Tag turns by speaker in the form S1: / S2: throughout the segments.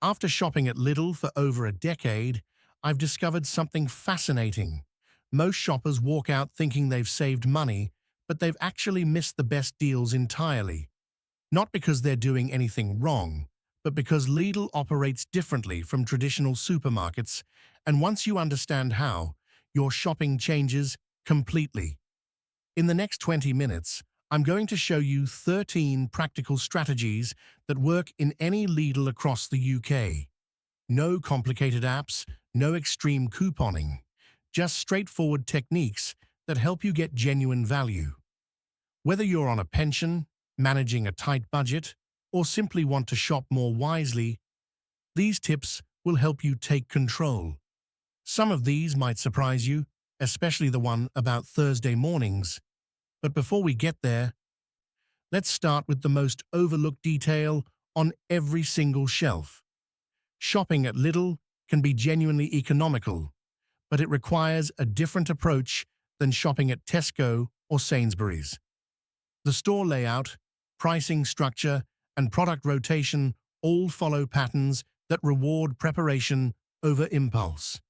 S1: After shopping at Lidl for over a decade, I've discovered something fascinating. Most shoppers walk out thinking they've saved money, but they've actually missed the best deals entirely. Not because they're doing anything wrong, but because Lidl operates differently from traditional supermarkets, and once you understand how, your shopping changes completely. In the next 20 minutes, I'm going to show you 13 practical strategies that work in any Lidl across the UK. No complicated apps, no extreme couponing, just straightforward techniques that help you get genuine value. Whether you're on a pension, managing a tight budget, or simply want to shop more wisely, these tips will help you take control. Some of these might surprise you, especially the one about Thursday mornings. But before we get there, let's start with the most overlooked detail on every single shelf. Shopping at Lidl can be genuinely economical, but it requires a different approach than shopping at Tesco or Sainsbury's. The store layout, pricing structure, and product rotation all follow patterns that reward preparation over impulse.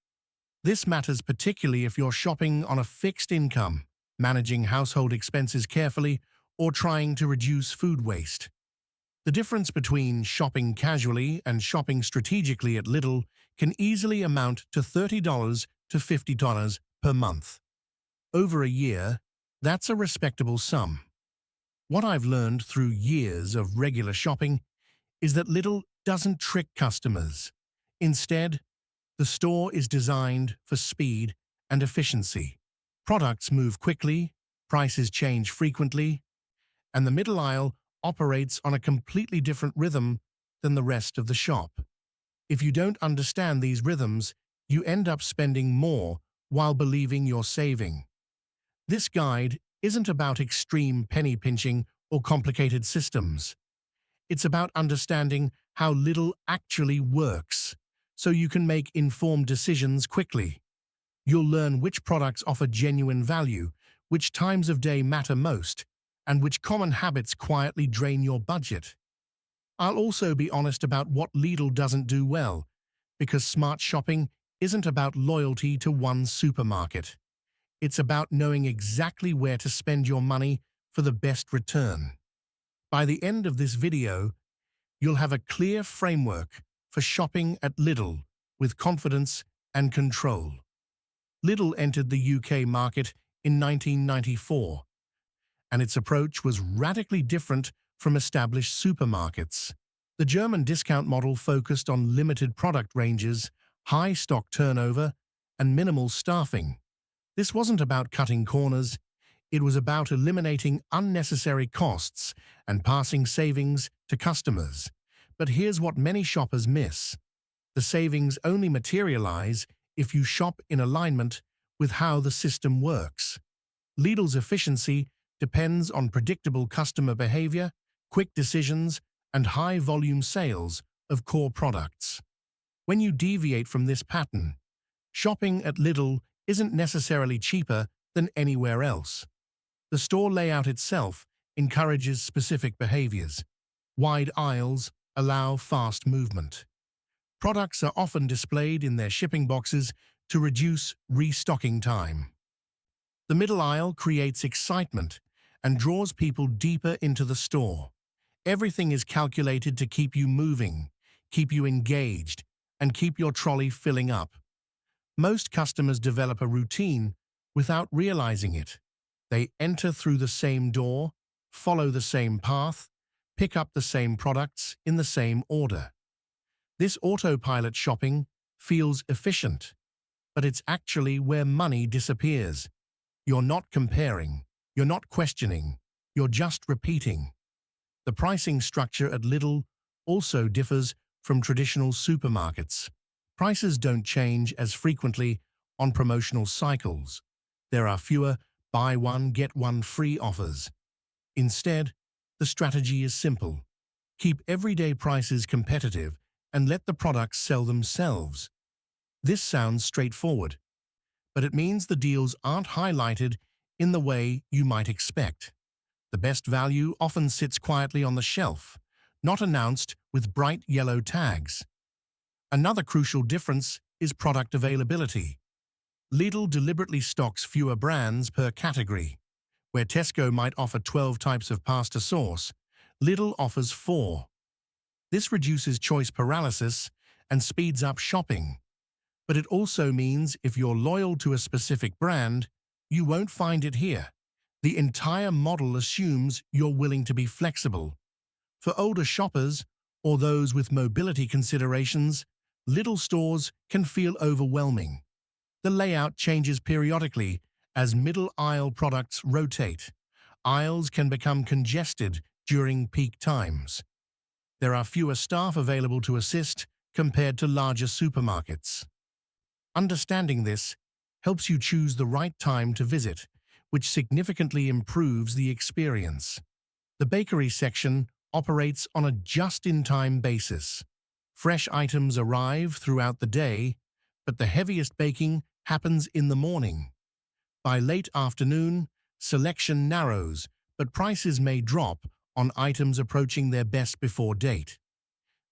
S1: This matters particularly if you're shopping on a fixed income, managing household expenses carefully, or trying to reduce food waste. The difference between shopping casually and shopping strategically at Lidl can easily amount to $30 to $50 per month. Over a year, that's a respectable sum. What I've learned through years of regular shopping is that Lidl doesn't trick customers. Instead, the store is designed for speed and efficiency. Products move quickly, prices change frequently, and the middle aisle operates on a completely different rhythm than the rest of the shop. If you don't understand these rhythms, you end up spending more while believing you're saving. This guide isn't about extreme penny pinching or complicated systems. It's about understanding how Lidl actually works, so you can make informed decisions quickly. You'll learn which products offer genuine value, which times of day matter most, and which common habits quietly drain your budget. I'll also be honest about what Lidl doesn't do well, because smart shopping isn't about loyalty to one supermarket. It's about knowing exactly where to spend your money for the best return. By the end of this video, you'll have a clear framework for shopping at Lidl with confidence and control. Lidl entered the UK market in 1994, and its approach was radically different from established supermarkets. The German discount model focused on limited product ranges, high stock turnover, and minimal staffing. This wasn't about cutting corners, it was about eliminating unnecessary costs and passing savings to customers. But here's what many shoppers miss. The savings only materialize if you shop in alignment with how the system works. Lidl's efficiency depends on predictable customer behavior, quick decisions, and high-volume sales of core products. When you deviate from this pattern, shopping at Lidl isn't necessarily cheaper than anywhere else. The store layout itself encourages specific behaviors. Wide aisles allow fast movement. Products are often displayed in their shipping boxes to reduce restocking time. The middle aisle creates excitement and draws people deeper into the store. Everything is calculated to keep you moving, keep you engaged, and keep your trolley filling up. Most customers develop a routine without realizing it. They enter through the same door, follow the same path, pick up the same products in the same order. This autopilot shopping feels efficient, but it's actually where money disappears. You're not comparing, you're not questioning, you're just repeating. The pricing structure at Lidl also differs from traditional supermarkets. Prices don't change as frequently on promotional cycles. There are fewer buy one, get one free offers. Instead, the strategy is simple. Keep everyday prices competitive and let the products sell themselves. This sounds straightforward, but it means the deals aren't highlighted in the way you might expect. The best value often sits quietly on the shelf, not announced with bright yellow tags. Another crucial difference is product availability. Lidl deliberately stocks fewer brands per category. Where Tesco might offer 12 types of pasta sauce, Lidl offers 4. This reduces choice paralysis and speeds up shopping. But it also means if you're loyal to a specific brand, you won't find it here. The entire model assumes you're willing to be flexible. For older shoppers or those with mobility considerations, Lidl stores can feel overwhelming. The layout changes periodically as middle aisle products rotate. Aisles can become congested during peak times. There are fewer staff available to assist compared to larger supermarkets. Understanding this helps you choose the right time to visit, which significantly improves the experience. The bakery section operates on a just-in-time basis. Fresh items arrive throughout the day, but the heaviest baking happens in the morning. By late afternoon, selection narrows, but prices may drop on items approaching their best before date.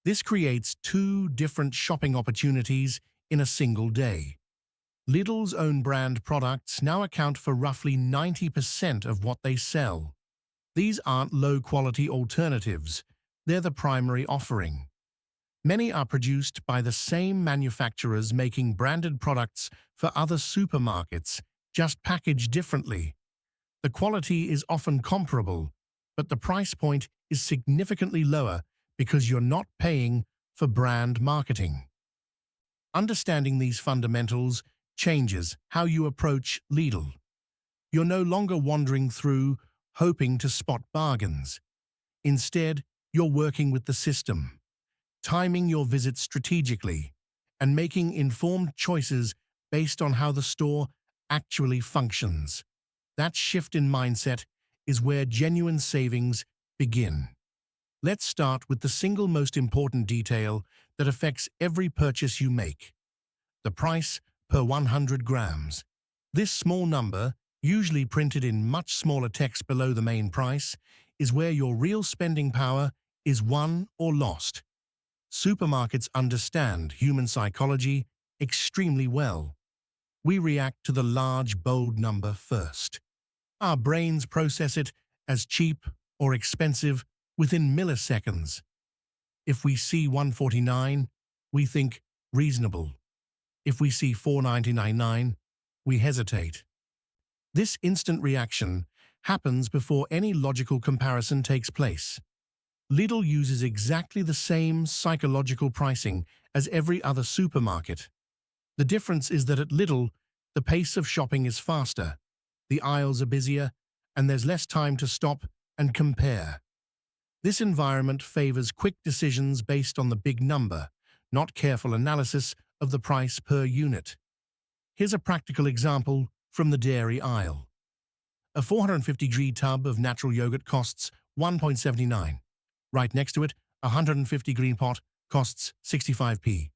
S1: This creates 2 different shopping opportunities in a single day. Lidl's own brand products now account for roughly 90% of what they sell. These aren't low-quality alternatives, they're the primary offering. Many are produced by the same manufacturers making branded products for other supermarkets, just packaged differently. The quality is often comparable, but the price point is significantly lower because you're not paying for brand marketing. Understanding these fundamentals changes how you approach Lidl. You're no longer wandering through, hoping to spot bargains. Instead, you're working with the system, timing your visits strategically, and making informed choices based on how the store actually functions. That shift in mindset is where genuine savings begin. Let's start with the single most important detail that affects every purchase you make: the price per 100 grams. This small number, usually printed in much smaller text below the main price, is where your real spending power is won or lost. Supermarkets understand human psychology extremely well. We react to the large, bold number first. Our brains process it as cheap or expensive within milliseconds. If we see $1.49, we think reasonable. If we see $4.99, we hesitate. This instant reaction happens before any logical comparison takes place. Lidl uses exactly the same psychological pricing as every other supermarket. The difference is that at Lidl, the pace of shopping is faster, the aisles are busier, and there's less time to stop and compare. This environment favors quick decisions based on the big number, not careful analysis of the price per unit. Here's a practical example from the dairy aisle. A 450-gram tub of natural yogurt costs $1.79. Right next to it, a 150-gram pot costs 65p.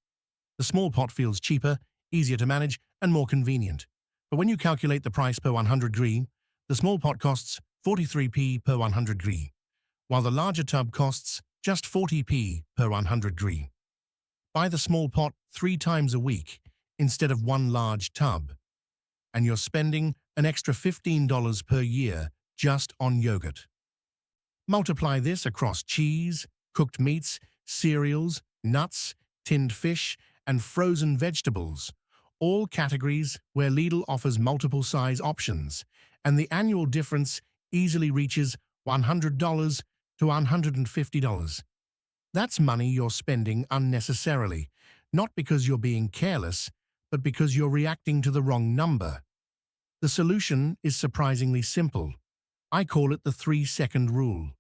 S1: The small pot feels cheaper, easier to manage, and more convenient. But when you calculate the price per 100 gram, the small pot costs 43p per 100 gram, while the larger tub costs just 40p per 100 gram. Buy the small pot 3 times a week instead of one large tub, and you're spending an extra $15 per year just on yogurt. Multiply this across cheese, cooked meats, cereals, nuts, tinned fish, and frozen vegetables, all categories where Lidl offers multiple size options, and the annual difference easily reaches $100 to $150. That's money you're spending unnecessarily, not because you're being careless, but because you're reacting to the wrong number. The solution is surprisingly simple. I call it the 3-second rule.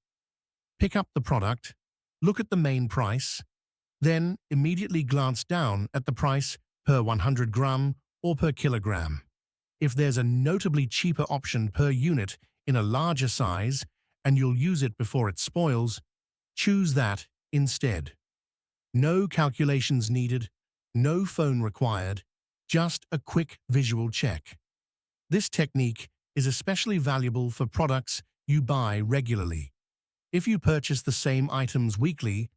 S1: Pick up the product, look at the main price, then immediately glance down at the price per 100 gram or per kilogram. If there's a notably cheaper option per unit in a larger size and you'll use it before it spoils, choose that instead. No calculations needed, no phone required, just a quick visual check. This technique is especially valuable for products you buy regularly. If you purchase the same items weekly,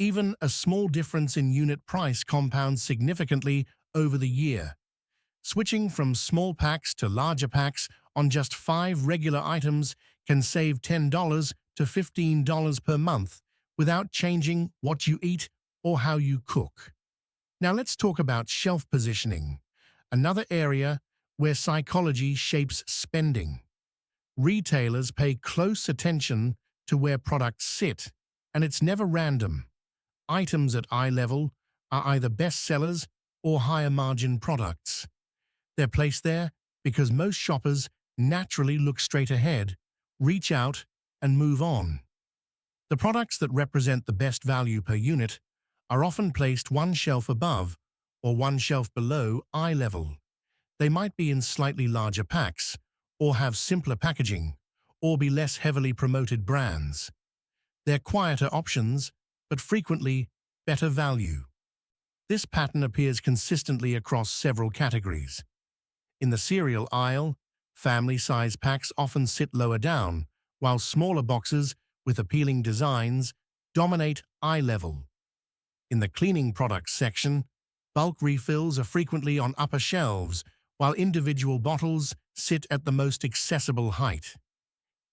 S1: Even a small difference in unit price compounds significantly over the year. Switching from small packs to larger packs on just 5 regular items can save $10 to $15 per month without changing what you eat or how you cook. Now let's talk about shelf positioning, another area where psychology shapes spending. Retailers pay close attention to where products sit, and it's never random. Items at eye level are either bestsellers or higher margin products. They're placed there because most shoppers naturally look straight ahead, reach out, and move on. The products that represent the best value per unit are often placed one shelf above or one shelf below eye level. They might be in slightly larger packs, or have simpler packaging, or be less heavily promoted brands. They're quieter options, but frequently better value. This pattern appears consistently across several categories. In the cereal aisle, family-size packs often sit lower down, while smaller boxes with appealing designs dominate eye level. In the cleaning products section, bulk refills are frequently on upper shelves, while individual bottles sit at the most accessible height.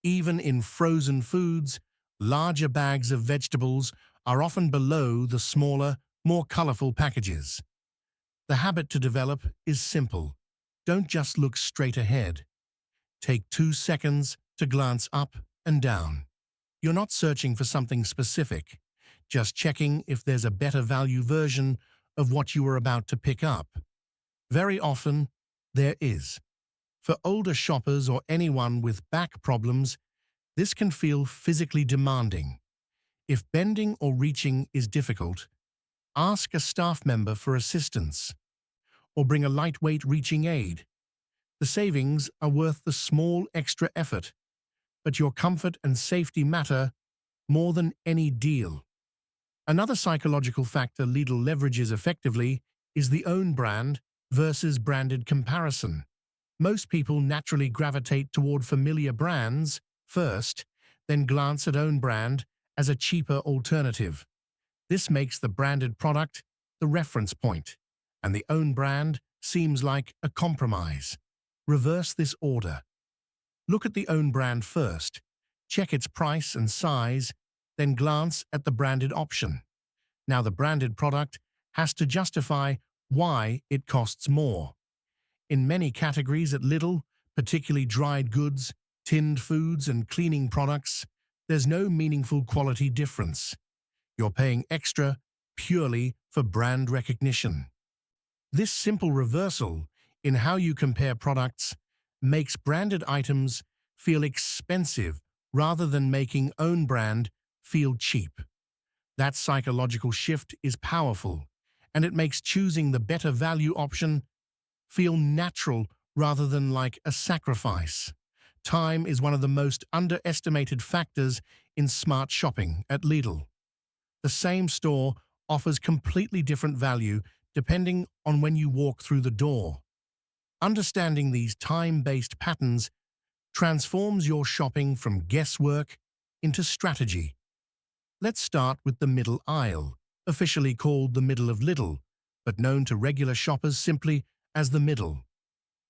S1: Even in frozen foods, larger bags of vegetables are often below the smaller, more colorful packages. The habit to develop is simple. Don't just look straight ahead. Take 2 seconds to glance up and down. You're not searching for something specific, just checking if there's a better value version of what you are about to pick up. Very often, there is. For older shoppers or anyone with back problems, this can feel physically demanding. If bending or reaching is difficult, ask a staff member for assistance, or bring a lightweight reaching aid. The savings are worth the small extra effort, but your comfort and safety matter more than any deal. Another psychological factor Lidl leverages effectively is the own brand versus branded comparison. Most people naturally gravitate toward familiar brands first, then glance at own brand as a cheaper alternative. This makes the branded product the reference point, and the own brand seems like a compromise. Reverse this order. Look at the own brand first, check its price and size, then glance at the branded option. Now the branded product has to justify why it costs more. In many categories at Lidl, particularly dried goods, tinned foods, and cleaning products, there's no meaningful quality difference. You're paying extra purely for brand recognition. This simple reversal in how you compare products makes branded items feel expensive rather than making own brand feel cheap. That psychological shift is powerful, and it makes choosing the better value option feel natural rather than like a sacrifice. Time is one of the most underestimated factors in smart shopping at Lidl. The same store offers completely different value depending on when you walk through the door. Understanding these time-based patterns transforms your shopping from guesswork into strategy. Let's start with the middle aisle, officially called the middle of Lidl, but known to regular shoppers simply as the middle.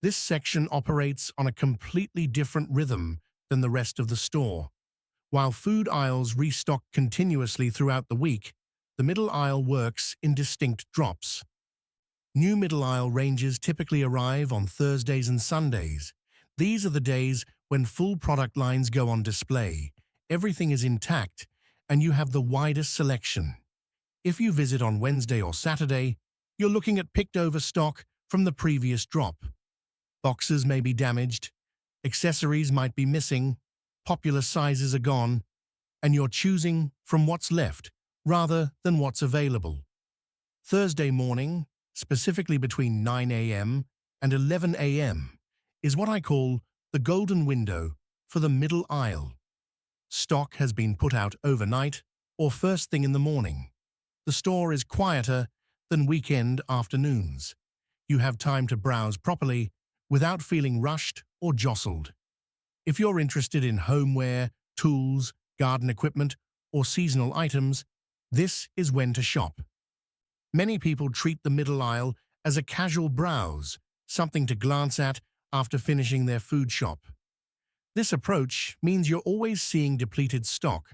S1: This section operates on a completely different rhythm than the rest of the store. While food aisles restock continuously throughout the week, the middle aisle works in distinct drops. New middle aisle ranges typically arrive on Thursdays and Sundays. These are the days when full product lines go on display. Everything is intact, and you have the widest selection. If you visit on Wednesday or Saturday, you're looking at picked-over stock from the previous drop. Boxes may be damaged, accessories might be missing, popular sizes are gone, and you're choosing from what's left rather than what's available. Thursday morning, specifically between 9 a.m. and 11 a.m., is what I call the golden window for the middle aisle. Stock has been put out overnight or first thing in the morning. The store is quieter than weekend afternoons. You have time to browse properly without feeling rushed or jostled. If you're interested in homeware, tools, garden equipment, or seasonal items, This is when to shop. Many people treat the middle aisle as a casual browse, something to glance at after finishing their food shop. This approach means you're always seeing depleted stock.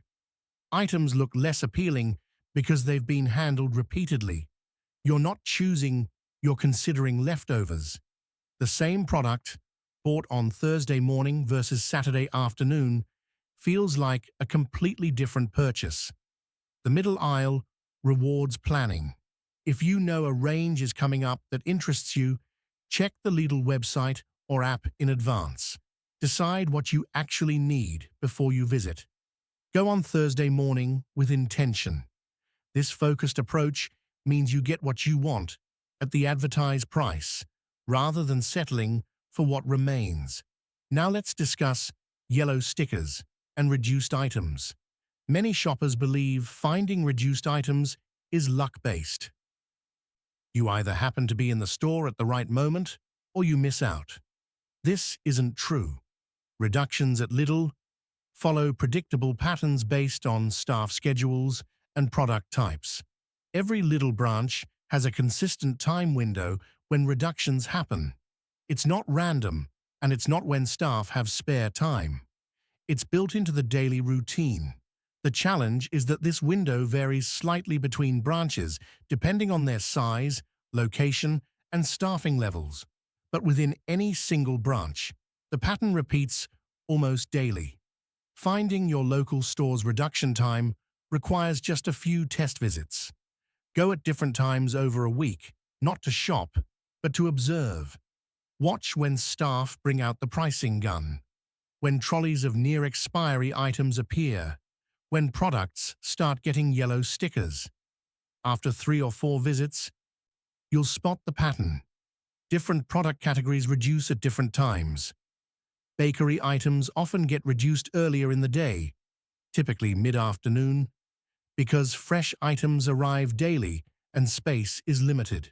S1: Items look less appealing because they've been handled repeatedly. You're not choosing, you're considering leftovers. The same product, bought on Thursday morning versus Saturday afternoon, feels like a completely different purchase. The middle aisle rewards planning. If you know a range is coming up that interests you, check the Lidl website or app in advance. Decide what you actually need before you visit. Go on Thursday morning with intention. This focused approach means you get what you want at the advertised price, rather than settling for what remains. Now let's discuss yellow stickers and reduced items. Many shoppers believe finding reduced items is luck-based. You either happen to be in the store at the right moment or you miss out. This isn't true. Reductions at Lidl follow predictable patterns based on staff schedules and product types. Every Lidl branch has a consistent time window when reductions happen. It's not random, and it's not when staff have spare time. It's built into the daily routine. The challenge is that this window varies slightly between branches depending on their size, location, and staffing levels. But within any single branch, the pattern repeats almost daily. Finding your local store's reduction time requires just a few test visits. Go at different times over a week, not to shop, but to observe. Watch when staff bring out the pricing gun, when trolleys of near-expiry items appear, when products start getting yellow stickers. After 3 or 4 visits, you'll spot the pattern. Different product categories reduce at different times. Bakery items often get reduced earlier in the day, typically mid-afternoon, because fresh items arrive daily and space is limited.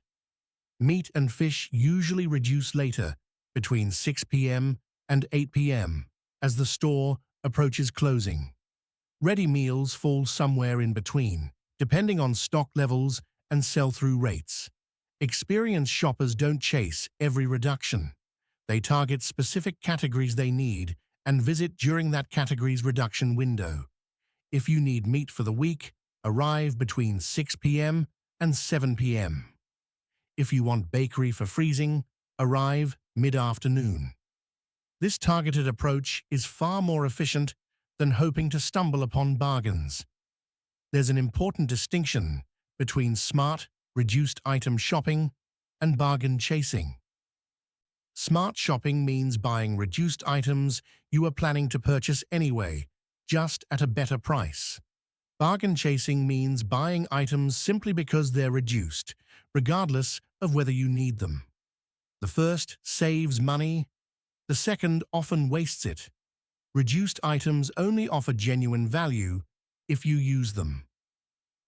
S1: Meat and fish usually reduce later, between 6 p.m. and 8 p.m., as the store approaches closing. Ready meals fall somewhere in between, depending on stock levels and sell-through rates. Experienced shoppers don't chase every reduction. They target specific categories they need and visit during that category's reduction window. If you need meat for the week, arrive between 6 p.m. and 7 p.m. If you want bakery for freezing, arrive mid-afternoon. This targeted approach is far more efficient than hoping to stumble upon bargains. There's an important distinction between smart, reduced item shopping and bargain chasing. Smart shopping means buying reduced items you are planning to purchase anyway, just at a better price. Bargain chasing means buying items simply because they're reduced, regardless of whether you need them. The first saves money, the second often wastes it. Reduced items only offer genuine value if you use them.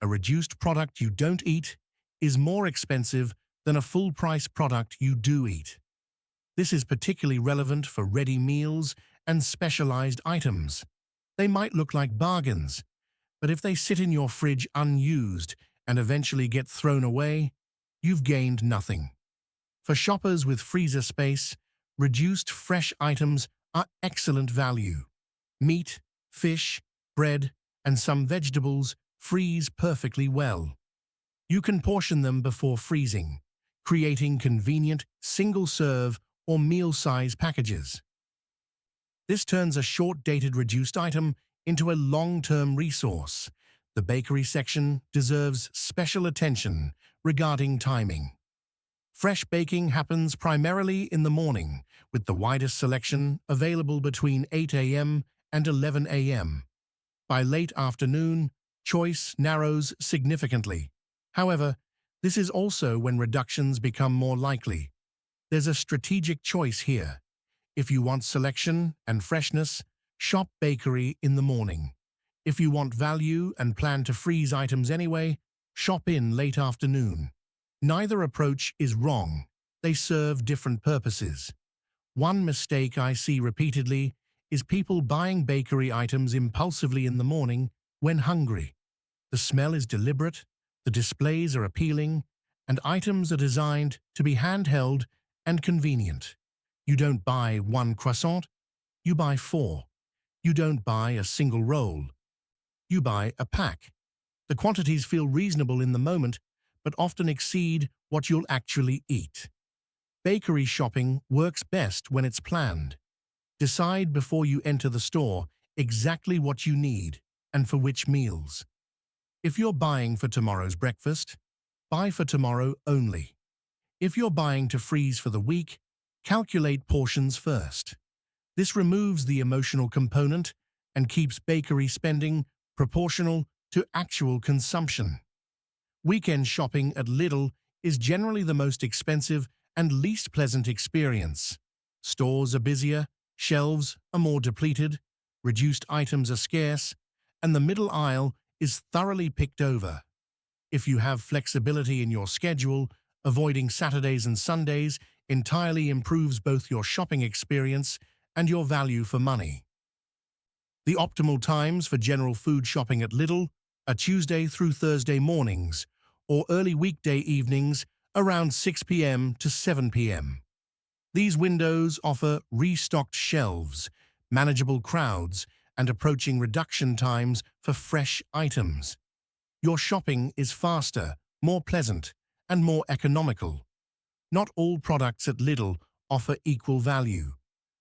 S1: A reduced product you don't eat is more expensive than a full-price product you do eat. This is particularly relevant for ready meals and specialized items. They might look like bargains, but if they sit in your fridge unused and eventually get thrown away, you've gained nothing. For shoppers with freezer space, reduced fresh items are excellent value. Meat, fish, bread, and some vegetables freeze perfectly well. You can portion them before freezing, creating convenient single-serve or meal-size packages. This turns a short-dated reduced item into a long-term resource. The bakery section deserves special attention regarding timing. Fresh baking happens primarily in the morning, with the widest selection available between 8 a.m. and 11 a.m. By late afternoon, choice narrows significantly. However, this is also when reductions become more likely. There's a strategic choice here. If you want selection and freshness, shop bakery in the morning. If you want value and plan to freeze items anyway, shop in late afternoon. Neither approach is wrong. They serve different purposes. One mistake I see repeatedly is people buying bakery items impulsively in the morning when hungry. The smell is deliberate, the displays are appealing, and items are designed to be handheld and convenient. You don't buy one croissant, you buy four. You don't buy a single roll, you buy a pack. The quantities feel reasonable in the moment, but often exceed what you'll actually eat. Bakery shopping works best when it's planned. Decide before you enter the store exactly what you need and for which meals. If you're buying for tomorrow's breakfast, buy for tomorrow only. If you're buying to freeze for the week, calculate portions first. This removes the emotional component and keeps bakery spending proportional to actual consumption. Weekend shopping at Lidl is generally the most expensive and least pleasant experience. Stores are busier, shelves are more depleted, reduced items are scarce, and the middle aisle is thoroughly picked over. If you have flexibility in your schedule, avoiding Saturdays and Sundays entirely improves both your shopping experience and your value for money. The optimal times for general food shopping at Lidl are Tuesday through Thursday mornings or early weekday evenings around 6 p.m. to 7 p.m. These windows offer restocked shelves, manageable crowds, and approaching reduction times for fresh items. Your shopping is faster, more pleasant, and more economical. Not all products at Lidl offer equal value.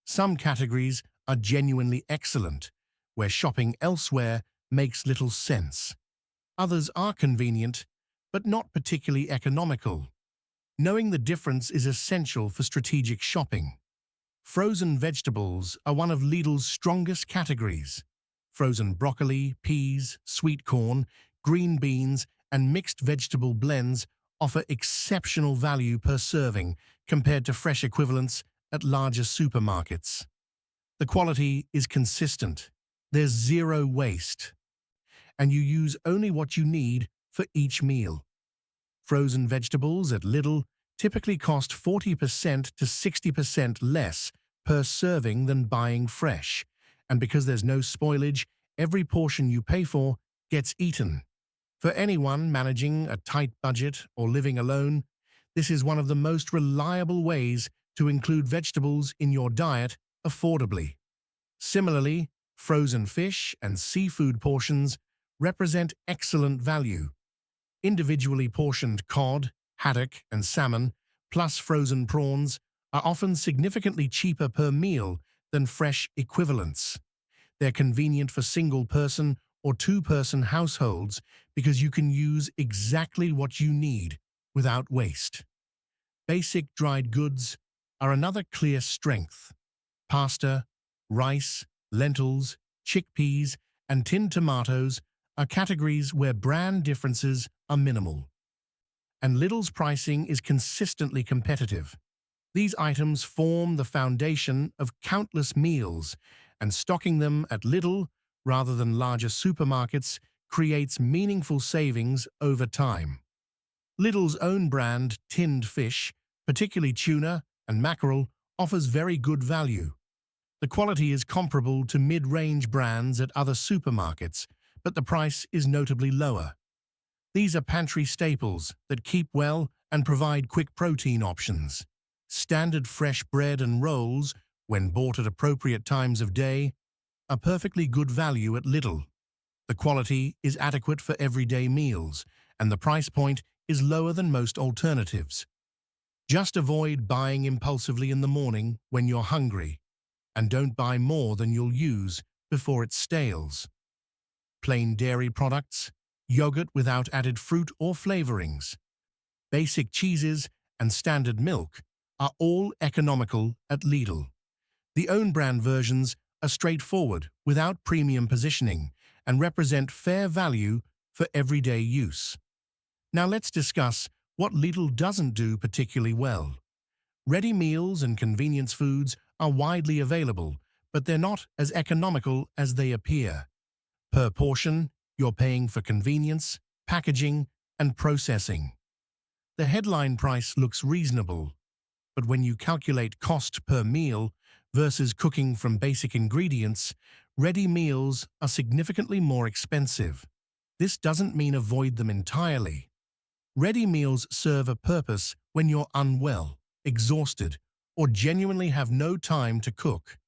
S1: Some categories are genuinely excellent, where shopping elsewhere makes little sense. Others are convenient, but not particularly economical. Knowing the difference is essential for strategic shopping. Frozen vegetables are one of Lidl's strongest categories. Frozen broccoli, peas, sweet corn, green beans, and mixed vegetable blends offer exceptional value per serving compared to fresh equivalents at larger supermarkets. The quality is consistent. There's zero waste, and you use only what you need for each meal. Frozen vegetables at Lidl typically cost 40% to 60% less per serving than buying fresh, and because there's no spoilage, every portion you pay for gets eaten. For anyone managing a tight budget or living alone, this is one of the most reliable ways to include vegetables in your diet affordably. Similarly, frozen fish and seafood portions represent excellent value. Individually portioned cod, haddock, and salmon, plus frozen prawns, are often significantly cheaper per meal than fresh equivalents. They're convenient for single-person or two-person households because you can use exactly what you need without waste. Basic dried goods are another clear strength. Pasta, rice, lentils, chickpeas, and tinned tomatoes are categories where brand differences are minimal. And Lidl's pricing is consistently competitive. These items form the foundation of countless meals, and stocking them at Lidl rather than larger supermarkets creates meaningful savings over time. Lidl's own brand, tinned fish, particularly tuna and mackerel, offers very good value. The quality is comparable to mid-range brands at other supermarkets, but the price is notably lower. These are pantry staples that keep well and provide quick protein options. Standard fresh bread and rolls, when bought at appropriate times of day, are perfectly good value at Lidl. The quality is adequate for everyday meals, and the price point is lower than most alternatives. Just avoid buying impulsively in the morning when you're hungry, and don't buy more than you'll use before it stales. Plain dairy products, yogurt without added fruit or flavorings, basic cheeses, and standard milk are all economical at Lidl. The own-brand versions are straightforward without premium positioning and represent fair value for everyday use. Now let's discuss what Lidl doesn't do particularly well. Ready meals and convenience foods are widely available, but they're not as economical as they appear. Per portion, you're paying for convenience, packaging, and processing. The headline price looks reasonable, but when you calculate cost per meal versus cooking from basic ingredients, ready meals are significantly more expensive. This doesn't mean avoid them entirely. Ready meals serve a purpose when you're unwell, exhausted, or genuinely have no time to cook.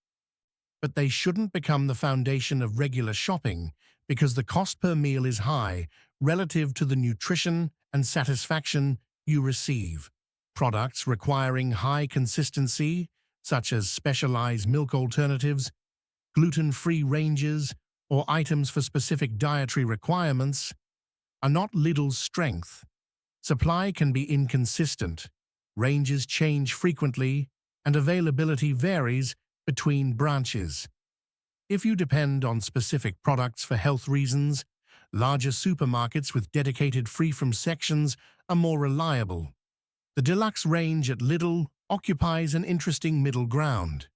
S1: But they shouldn't become the foundation of regular shopping because the cost per meal is high relative to the nutrition and satisfaction you receive. Products requiring high consistency, such as specialized milk alternatives, gluten-free ranges, or items for specific dietary requirements, are not Lidl's strength. Supply can be inconsistent, ranges change frequently, and availability varies between branches. If you depend on specific products for health reasons, larger supermarkets with dedicated free-from sections are more reliable. The deluxe range at Lidl occupies an interesting middle ground.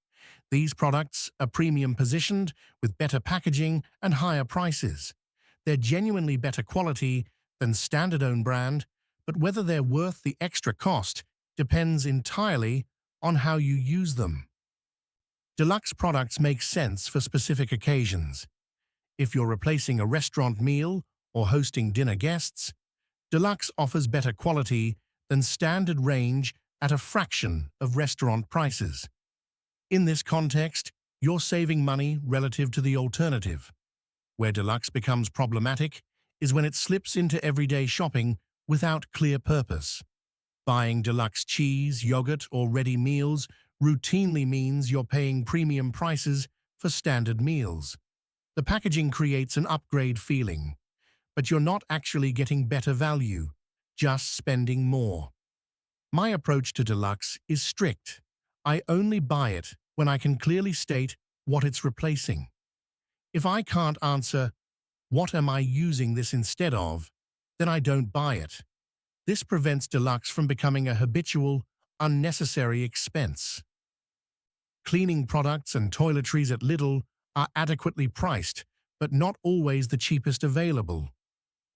S1: These products are premium positioned with better packaging and higher prices. They're genuinely better quality than standard own brand, but whether they're worth the extra cost depends entirely on how you use them. Deluxe products make sense for specific occasions. If you're replacing a restaurant meal or hosting dinner guests, Deluxe offers better quality than standard range at a fraction of restaurant prices. In this context, you're saving money relative to the alternative. Where Deluxe becomes problematic is when it slips into everyday shopping without clear purpose. Buying Deluxe cheese, yogurt, or ready meals routinely means you're paying premium prices for standard meals. The packaging creates an upgrade feeling, but you're not actually getting better value, just spending more. My approach to Deluxe is strict. I only buy it when I can clearly state what it's replacing. If I can't answer, "What am I using this instead of?" then I don't buy it. This prevents Deluxe from becoming a habitual, unnecessary expense. Cleaning products and toiletries at Lidl are adequately priced, but not always the cheapest available.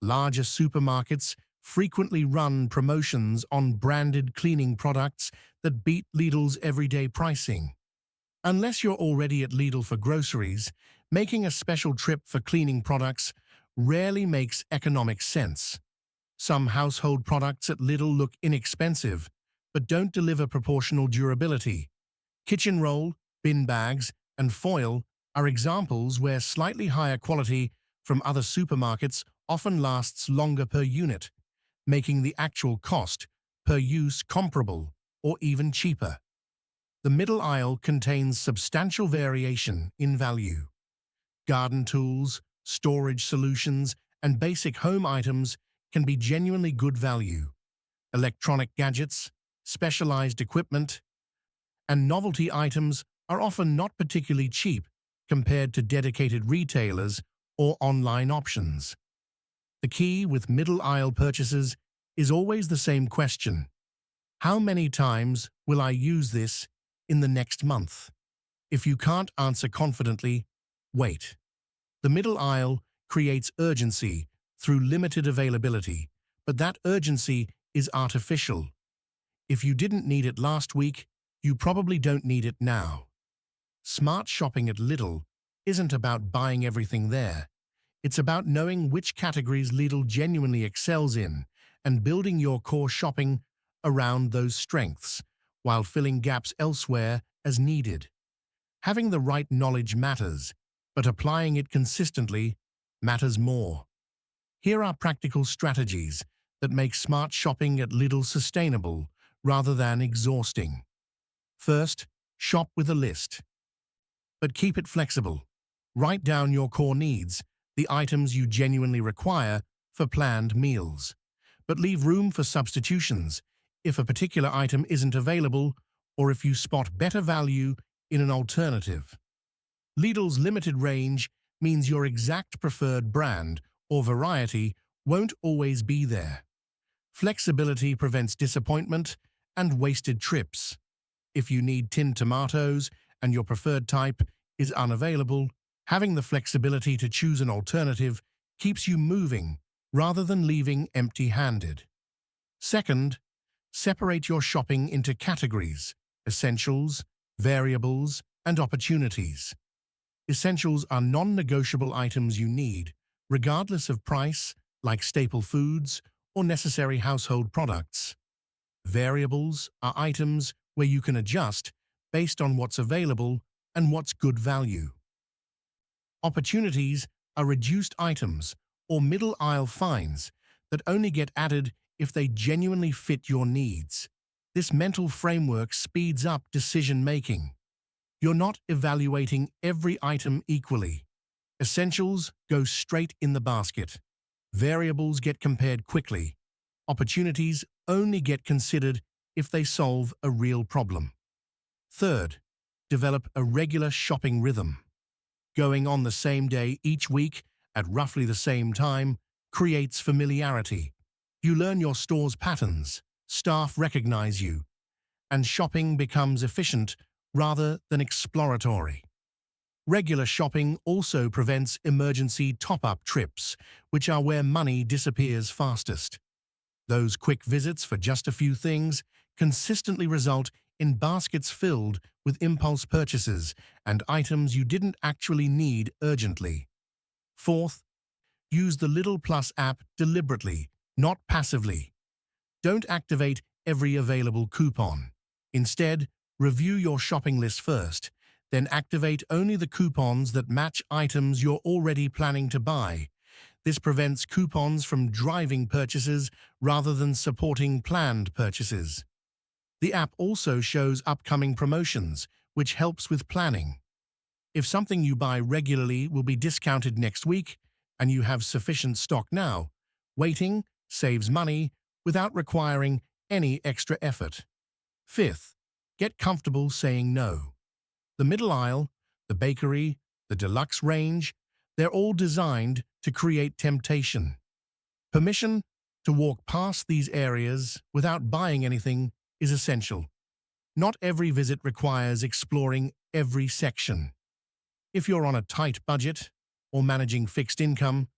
S1: Larger supermarkets frequently run promotions on branded cleaning products that beat Lidl's everyday pricing. Unless you're already at Lidl for groceries, making a special trip for cleaning products rarely makes economic sense. Some household products at Lidl look inexpensive, but don't deliver proportional durability. Kitchen roll, bin bags, and foil are examples where slightly higher quality from other supermarkets often lasts longer per unit, making the actual cost per use comparable or even cheaper. The middle aisle contains substantial variation in value. Garden tools, storage solutions, and basic home items can be genuinely good value. Electronic gadgets, specialized equipment, and novelty items are often not particularly cheap compared to dedicated retailers or online options. The key with middle aisle purchases is always the same question: how many times will I use this in the next month? If you can't answer confidently, wait. The middle aisle creates urgency through limited availability, but that urgency is artificial. If you didn't need it last week, you probably don't need it now. Smart shopping at Lidl isn't about buying everything there. It's about knowing which categories Lidl genuinely excels in and building your core shopping around those strengths while filling gaps elsewhere as needed. Having the right knowledge matters, but applying it consistently matters more. Here are practical strategies that make smart shopping at Lidl sustainable rather than exhausting. First, shop with a list. But keep it flexible. Write down your core needs, the items you genuinely require for planned meals. But leave room for substitutions if a particular item isn't available or if you spot better value in an alternative. Lidl's limited range means your exact preferred brand or variety won't always be there. Flexibility prevents disappointment and wasted trips. If you need tinned tomatoes and your preferred type is unavailable, having the flexibility to choose an alternative keeps you moving rather than leaving empty-handed. Second, separate your shopping into categories: essentials, variables, and opportunities. Essentials are non-negotiable items you need, regardless of price, like staple foods or necessary household products. Variables are items where you can adjust based on what's available and what's good value. Opportunities are reduced items or middle aisle finds that only get added if they genuinely fit your needs. This mental framework speeds up decision-making. You're not evaluating every item equally. Essentials go straight in the basket. Variables get compared quickly. Opportunities only get considered if they solve a real problem. Third, develop a regular shopping rhythm. Going on the same day each week at roughly the same time creates familiarity. You learn your store's patterns, staff recognize you, and shopping becomes efficient rather than exploratory. Regular shopping also prevents emergency top-up trips, which are where money disappears fastest. Those quick visits for just a few things consistently result in baskets filled with impulse purchases and items you didn't actually need urgently. Fourth, use the Lidl Plus app deliberately, not passively. Don't activate every available coupon. Instead, review your shopping list first, then activate only the coupons that match items you're already planning to buy. This prevents coupons from driving purchases rather than supporting planned purchases. The app also shows upcoming promotions, which helps with planning. If something you buy regularly will be discounted next week and you have sufficient stock now, waiting saves money without requiring any extra effort. Fifth, get comfortable saying no. The middle aisle, the bakery, the deluxe range, they're all designed to create temptation. Permission to walk past these areas without buying anything is essential. Not every visit requires exploring every section. If you're on a tight budget or managing fixed income,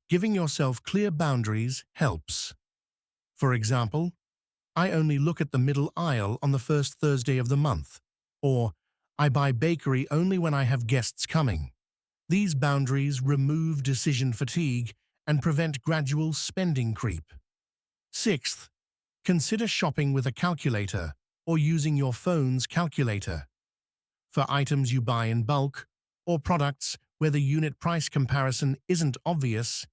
S1: giving yourself clear boundaries helps. For example, I only look at the middle aisle on the first Thursday of the month, or I buy bakery only when I have guests coming. These boundaries remove decision fatigue and prevent gradual spending creep. Sixth, consider shopping with a calculator or using your phone's calculator. For items you buy in bulk or products where the unit price comparison isn't obvious,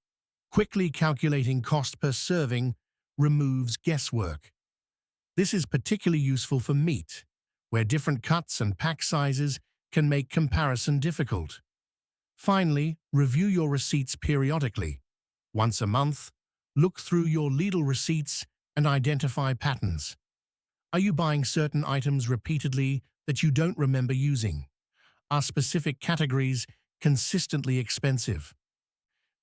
S1: quickly calculating cost per serving removes guesswork. This is particularly useful for meat, where different cuts and pack sizes can make comparison difficult. Finally, review your receipts periodically. Once a month, look through your Lidl receipts and identify patterns. Are you buying certain items repeatedly that you don't remember using? Are specific categories consistently expensive?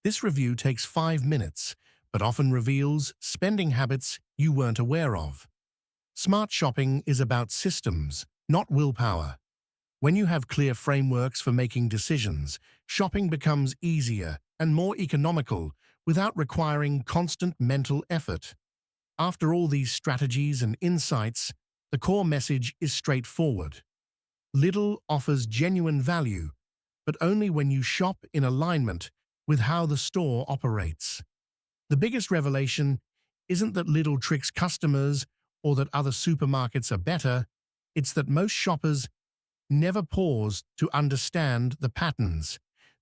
S1: This review takes 5 minutes, but often reveals spending habits you weren't aware of. Smart shopping is about systems, not willpower. When you have clear frameworks for making decisions, shopping becomes easier and more economical without requiring constant mental effort. After all these strategies and insights, the core message is straightforward. Lidl offers genuine value, but only when you shop in alignment with how the store operates. The biggest revelation isn't that Lidl tricks customers or that other supermarkets are better, it's that most shoppers never pause to understand the patterns.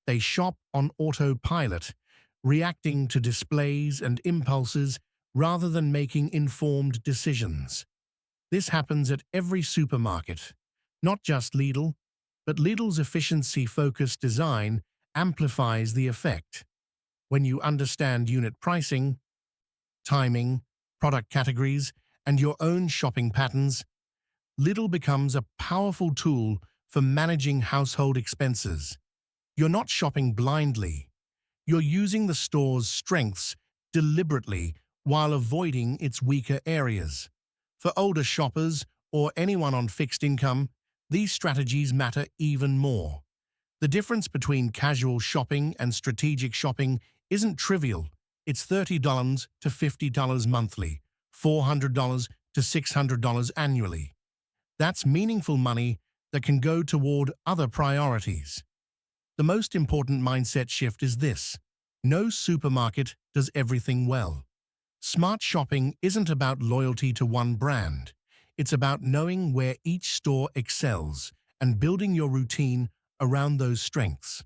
S1: They shop on autopilot, reacting to displays and impulses rather than making informed decisions. This happens at every supermarket, not just Lidl, but Lidl's efficiency-focused design amplifies the effect. When you understand unit pricing, timing, product categories, and your own shopping patterns, Lidl becomes a powerful tool for managing household expenses. You're not shopping blindly. You're using the store's strengths deliberately while avoiding its weaker areas. For older shoppers or anyone on fixed income, these strategies matter even more. The difference between casual shopping and strategic shopping isn't trivial. It's $30 to $50 monthly, $400 to $600 annually. That's meaningful money that can go toward other priorities. The most important mindset shift is this: No supermarket does everything well. Smart shopping isn't about loyalty to one brand. It's about knowing where each store excels and building your routine around those strengths.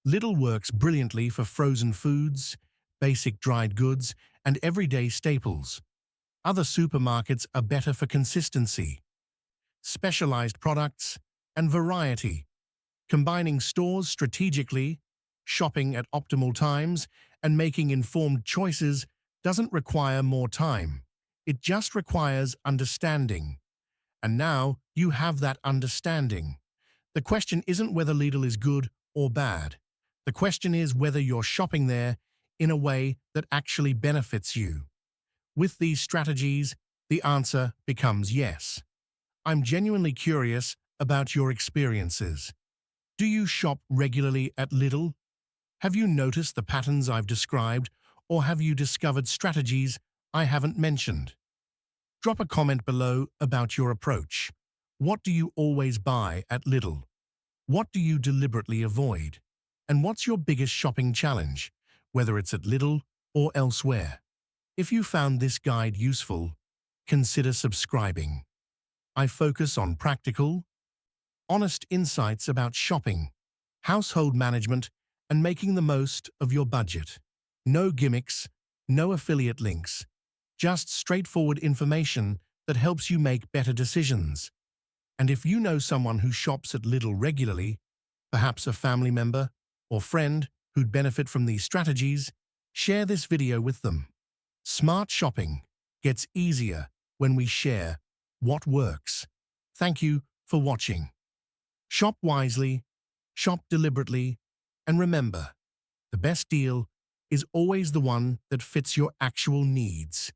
S1: Lidl works brilliantly for frozen foods, basic dried goods, and everyday staples. Other supermarkets are better for consistency, specialized products, and variety. Combining stores strategically, shopping at optimal times, and making informed choices doesn't require more time. It just requires understanding. And now you have that understanding. The question isn't whether Lidl is good or bad. The question is whether you're shopping there in a way that actually benefits you. With these strategies, the answer becomes yes. I'm genuinely curious about your experiences. Do you shop regularly at Lidl? Have you noticed the patterns I've described, or have you discovered strategies I haven't mentioned? Drop a comment below about your approach. What do you always buy at Lidl? What do you deliberately avoid? And what's your biggest shopping challenge, whether it's at Lidl or elsewhere? If you found this guide useful, consider subscribing. I focus on practical, honest insights about shopping, household management, and making the most of your budget. No gimmicks, no affiliate links, just straightforward information that helps you make better decisions. And if you know someone who shops at Lidl regularly, perhaps a family member or friend who'd benefit from these strategies, share this video with them. Smart shopping gets easier when we share what works. Thank you for watching. Shop wisely, shop deliberately, and remember, the best deal is always the one that fits your actual needs.